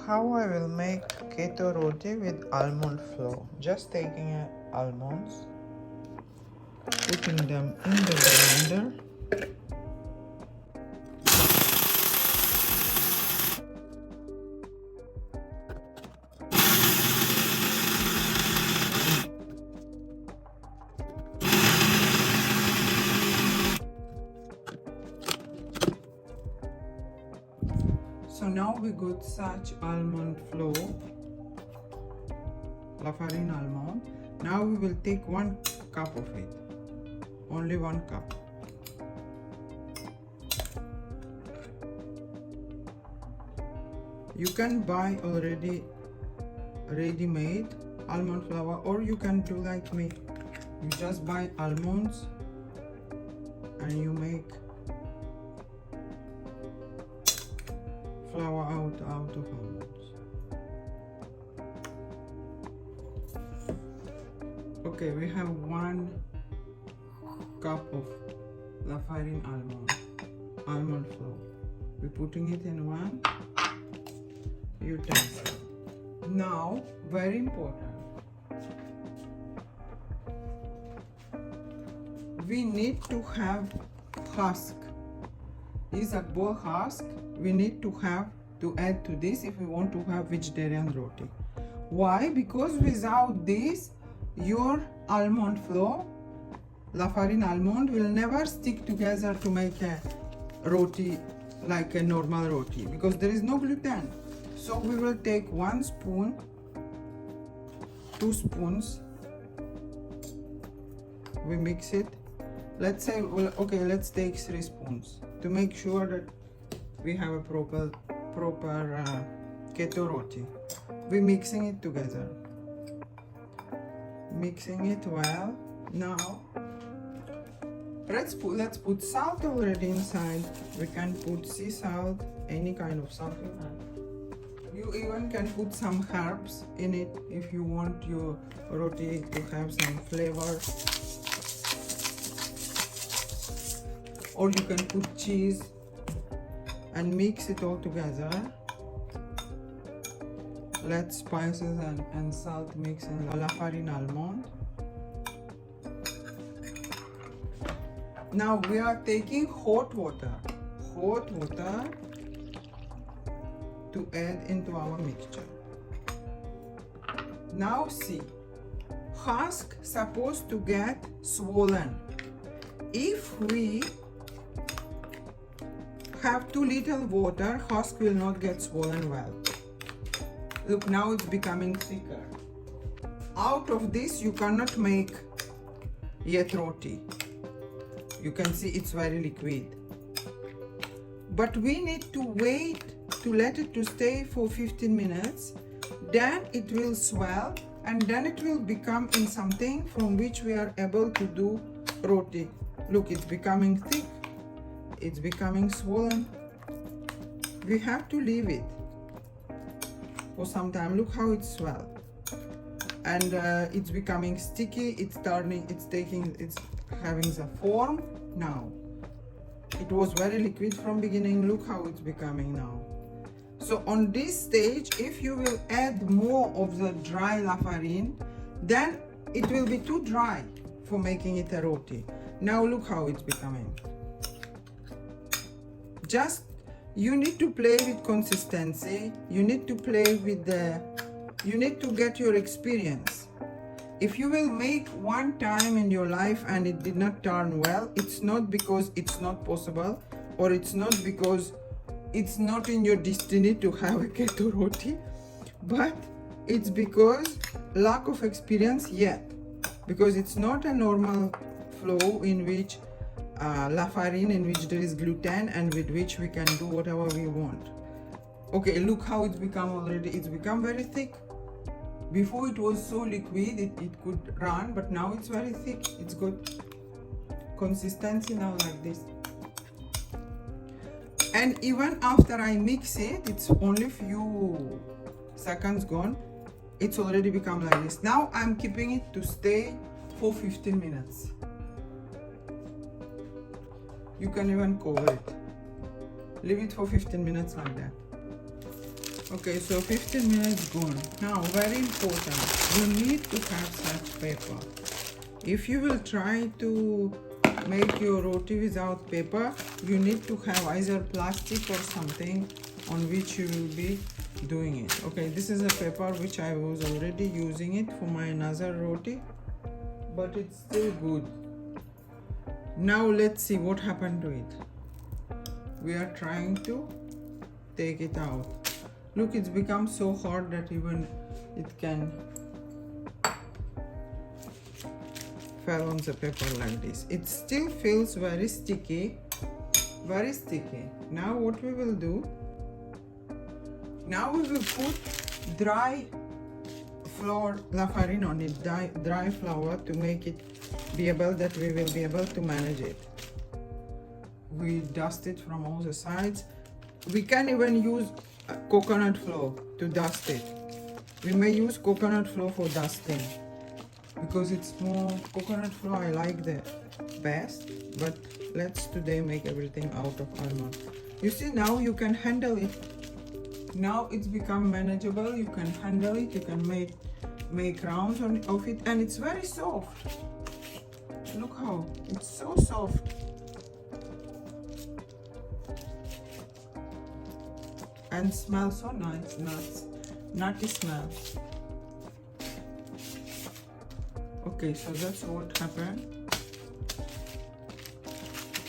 how I will make keto roti with almond flour. Just taking almonds, putting them in the blender. So now we got such almond flour, farine almond. Now we will take 1 cup of it, only 1 cup. You can buy already ready-made almond flour, or you can do like me. You just buy almonds and you make flour out of almonds. Okay, we have 1 cup of farine almond flour. We're putting it in 1 utensil. Now, very important, we need to have husk. This is a bowl husk. We need to have to add to this if we want to have vegetarian roti. Why? Because without this, your almond flour, farine almond, will never stick together to make a roti like a normal roti, because there is no gluten. So we will take 1 spoon, 2 spoons, we mix it. Let's say, well, okay, let's take 3 spoons to make sure that we have a proper keto roti. We're mixing it together, mixing it well. Now let's put salt already inside. We can put sea salt, any kind of salt you have. You even can put some herbs in it if you want your roti to have some flavor. Or you can put cheese and mix it all together. Let spices and salt mix in farine almond. Now we are taking hot water to add into our mixture. Now see, husk supposed to get swollen. If we have too little water, husk will not get swollen well. Look, now it's becoming thicker. Out of this you cannot make yet roti. You can see it's very liquid. But we need to wait to let it to stay for 15 minutes. Then it will swell, and then it will become in something from which we are able to do roti. Look, it's becoming thick. It's becoming swollen. We have to leave it for some time. Look how it's swelled, and it's becoming sticky. It's having the form now. It was very liquid from beginning. Look how it's becoming now. So on this stage, if you will add more of the dry farine, then it will be too dry for making it a roti. Now look how it's becoming. Just, you need to play with consistency. You need to play with you need to get your experience. If you will make 1 time in your life and it did not turn well, it's not because it's not possible, or it's not because it's not in your destiny to have a keto roti, but it's because lack of experience yet, because it's not a normal flow in which farine in which there is gluten and with which we can do whatever we want. Okay, look how it's become already. It's become very thick. Before it was so liquid, it could run, but now it's very thick. It's good consistency now like this. And even after I mix it, it's only few seconds gone, it's already become like this. Now I'm keeping it to stay for 15 minutes. You can even cover it. Leave it for 15 minutes like that. Okay, so 15 minutes gone. Now, very important, you need to have such paper. If you will try to make your roti without paper, you need to have either plastic or something on which you will be doing it. Okay, this is a paper which I was already using it for my another roti, but it's still good. Now let's see what happened to it. We are trying to take it out. Look, it's become so hard that even it can fall on the paper like this. It still feels very sticky, very sticky. Now what we will do, now we will put dry flour, la farina on it, dry flour, to make it be able that we will be able to manage it. We dust it from all the sides. We can even use coconut flour to dust it. We may use coconut flour for dusting because it's more, coconut flour I like the best, but let's today make everything out of almond. You see, now you can handle it. Now it's become manageable. You can handle it, you can make rounds of it, and it's very soft. Look how it's so soft. And smells so nice, nutty smell. Okay, so that's what happened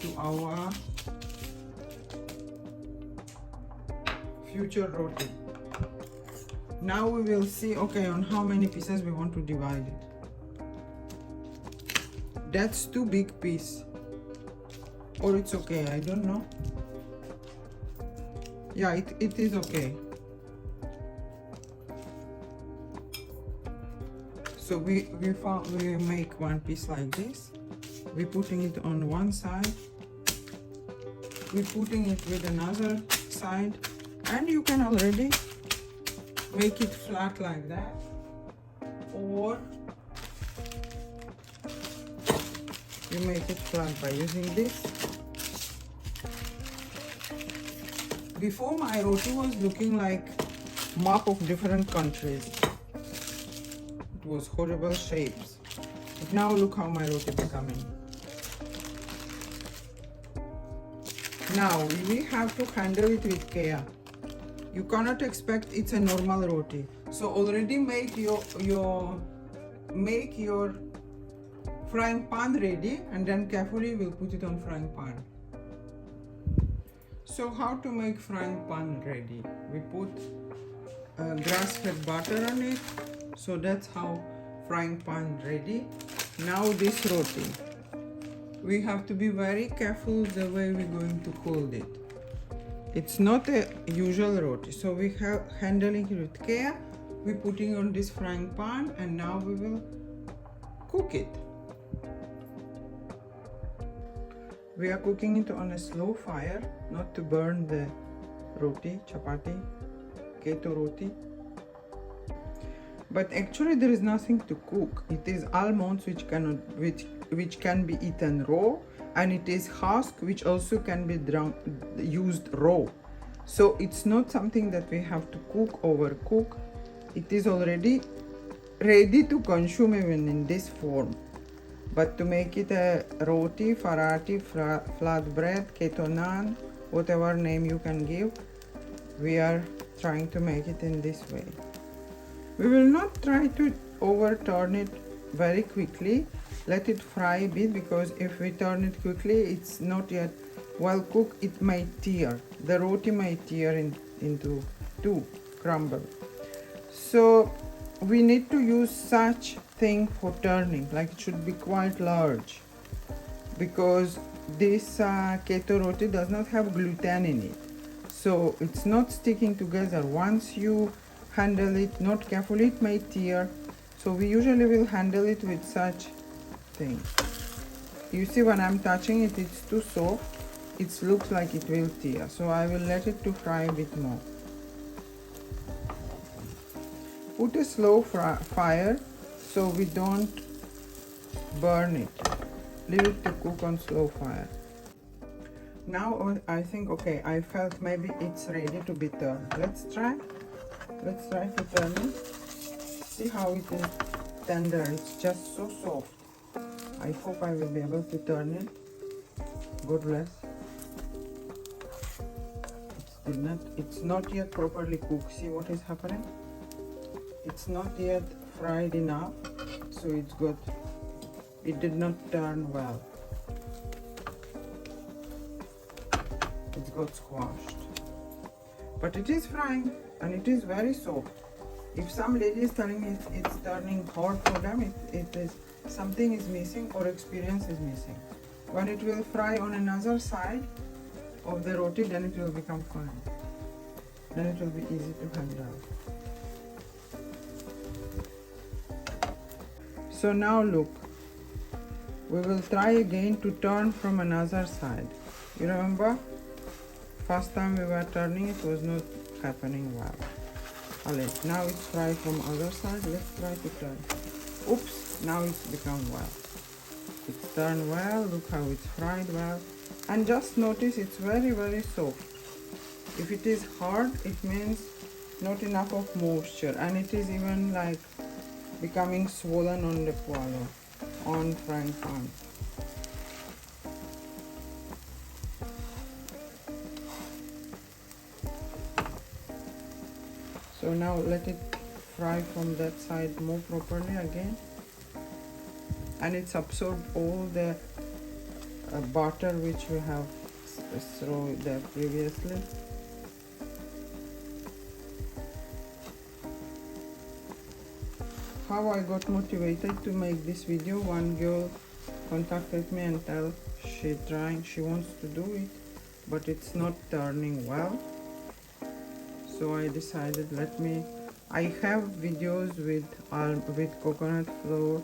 to our future roti. Now we will see, okay, on how many pieces we want to divide it. That's too big piece, or it's okay, I don't know. Yeah, it is okay. So we make one piece like this. We're putting it on one side. We're putting it with another side, and you can already make it flat like that, or you make it flat by using this. Before, my roti was looking like map of different countries. It was horrible shapes. But now look how my roti becoming. Now we have to handle it with care. You cannot expect it's a normal roti. So already make your frying pan ready, and then carefully we'll put it on frying pan. So how to make frying pan ready? We put grass-fed butter on it. So that's how frying pan ready. Now this roti, we have to be very careful the way we're going to hold it. It's not a usual roti, so we have handling it with care. We're putting on this frying pan, and now we will cook it. We are cooking it on a slow fire, not to burn the roti, chapati, keto roti. But actually there is nothing to cook. It is almonds which can be eaten raw, and it is husk which also can be used raw. So it's not something that we have to cook, overcook. It is already ready to consume even in this form. But to make it a roti, farati, flatbread, keto naan, whatever name you can give, we are trying to make it in this way. We will not try to overturn it very quickly. Let it fry a bit, because if we turn it quickly, it's not yet well cooked. It may tear. The roti may tear into two, crumble. So we need to use such thing for turning, like it should be quite large, because this keto roti does not have gluten in it, so it's not sticking together. Once you handle it not carefully, it may tear. So we usually will handle it with such thing. You see, when I'm touching it, it's too soft. It looks like it will tear, so I will let it to fry a bit more. Put a slow fire so we don't burn it. Leave it to cook on slow fire. Now I think, okay, I felt maybe it's ready to be turned. Let's try to turn it. See how it is tender. It's just so soft. I hope I will be able to turn it. God bless. It's not yet properly cooked. See what is happening? It's not yet fried enough, so it did not turn well. It's got squashed. But it is frying and it is very soft. If some lady is telling me it's turning hard for them, it is something is missing or experience is missing. When it will fry on another side of the roti, then it will become fine. Then it will be easy to handle. So now look, we will try again to turn from another side. You remember? First time we were turning, it was not happening well. Alright, now it's fried from other side. Let's try to turn. Oops, now it's become well. It's turned well. Look how it's fried well. And just notice it's very, very soft. If it is hard, it means not enough of moisture, and it is even like becoming swollen on the poêle, on frying pan. So now let it fry from that side more properly again, and it's absorbed all the butter which we have thrown there previously. How I got motivated to make this video, one girl contacted me and tell she wants to do it, but it's not turning well. So I decided I have videos with coconut flour,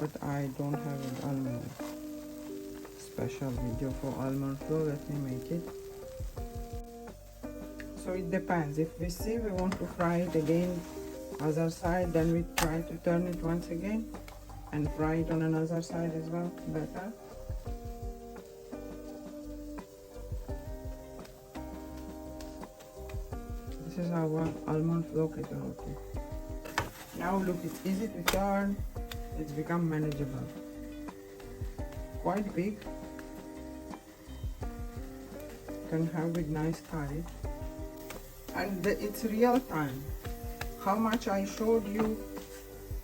but I don't have an almond. Special video for almond flour, let me make it. So it depends. If we see we want to fry it again other side, then we try to turn it once again and fry it on another side as well, better. This is our almond flour keto roti. Now look, it's easy to turn. It's become manageable. Quite big. Can have with nice curry. And it's real time. How much I showed you,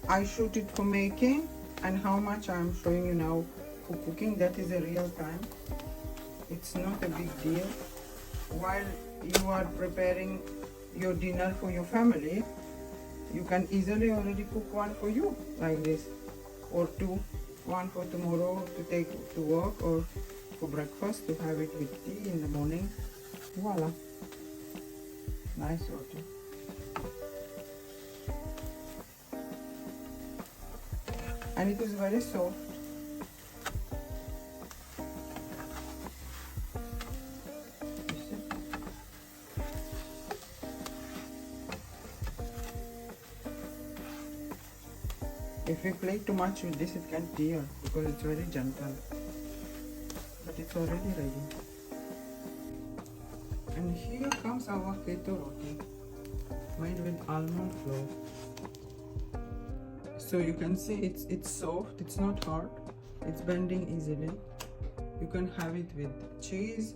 I shoot it for making, and how much I'm showing you now for cooking, that is a real time. It's not a big deal. While you are preparing your dinner for your family, you can easily already cook one for you like this, or two, one for tomorrow to take to work, or for breakfast to have it with tea in the morning. Voila, nice roti. And it is very soft. If we play too much with this, it can tear because it's very gentle. But it's already ready. And here comes our keto roti, made with almond flour. So you can see it's soft, it's not hard, it's bending easily. You can have it with cheese,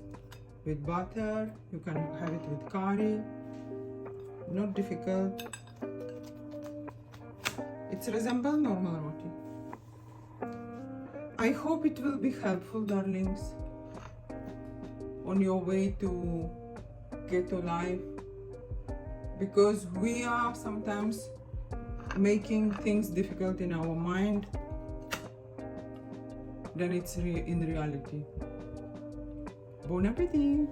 with butter, you can have it with curry. Not difficult. It resembles normal roti. I hope it will be helpful, darlings, on your way to keto life, because we are sometimes making things difficult in our mind than it's in reality. Bon appetit!